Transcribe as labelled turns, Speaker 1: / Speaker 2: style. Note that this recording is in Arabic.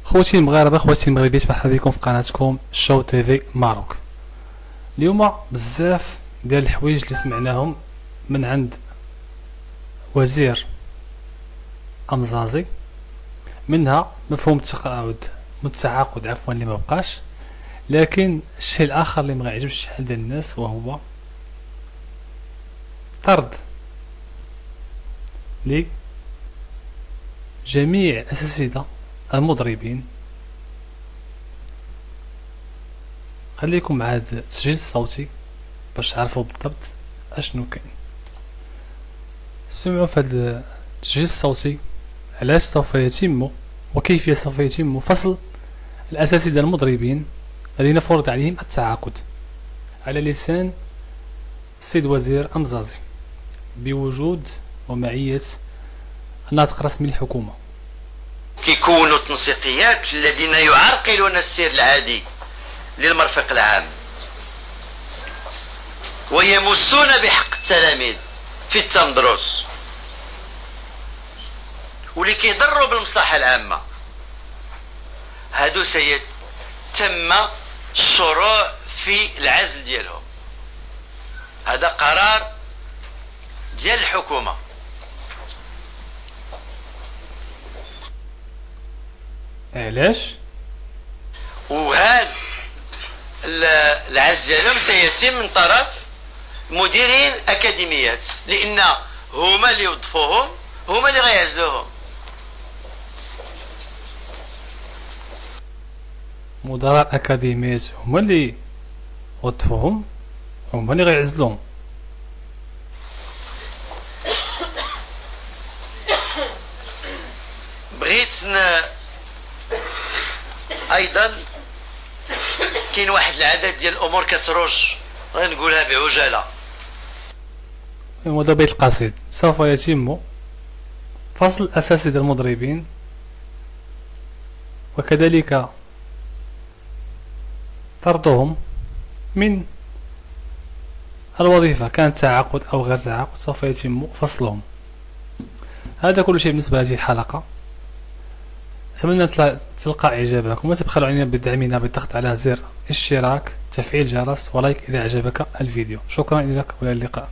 Speaker 1: خوتي المغاربه خواتي المغربيات، مرحبا بكم في قناتكم شو تيفي ماروك. اليوم بزاف ديال الحوايج اللي سمعناهم من عند وزير امزازي، منها مفهوم التعاقد عفوا اللي ما بقاش. لكن الشيء الاخر اللي ما غيعجبش شحال ديال الناس وهو طرد لجميع الاساتذه المضربين. خليكم مع هذا التسجيل الصوتي باش تعرفوا بالضبط اشنو كاين. سمعوا في هذا التسجيل الصوتي علاش سوف يتم وكيفية سوف يتم فصل الاساتذه المضربين الذين فرض عليهم التعاقد على لسان السيد وزير امزازي بوجود ومعية الناطق الرسمي للحكومة.
Speaker 2: كيكونوا تنسيقيات الذين يعرقلون السير العادي للمرفق العام ويمسون بحق التلاميذ في التندرس واللي كيضروا بالمصلحة العامة. هادو سيتم الشروع في العزل ديالهم. هذا قرار ديال الحكومة.
Speaker 1: علاش؟
Speaker 2: وهذا العزل ديالهم سيتم من طرف مديرين الاكاديميات، لان هما اللي وظفوهم، هما اللي غيعزلوهم.
Speaker 1: مدراء الاكاديميات هما اللي وظفوهم، هما اللي غيعزلوهم.
Speaker 2: بغيت ايضا كاين واحد العدد ديال الامور كتروج، غنقولها بعجاله.
Speaker 1: ودابا القصيد سوف يتم فصل الاساتذه المضربين وكذلك طردهم من الوظيفة، كان تعاقد أو غير تعاقد سوف يتم فصلهم. هذا كل شيء بالنسبة لهذه الحلقة. أتمنى تلقى إعجابكم، ولا تبخلوا علينا بدعمنا بالضغط على زر اشتراك، تفعيل الجرس، ولايك إذا أعجبك الفيديو. شكرا لك وإلى اللقاء.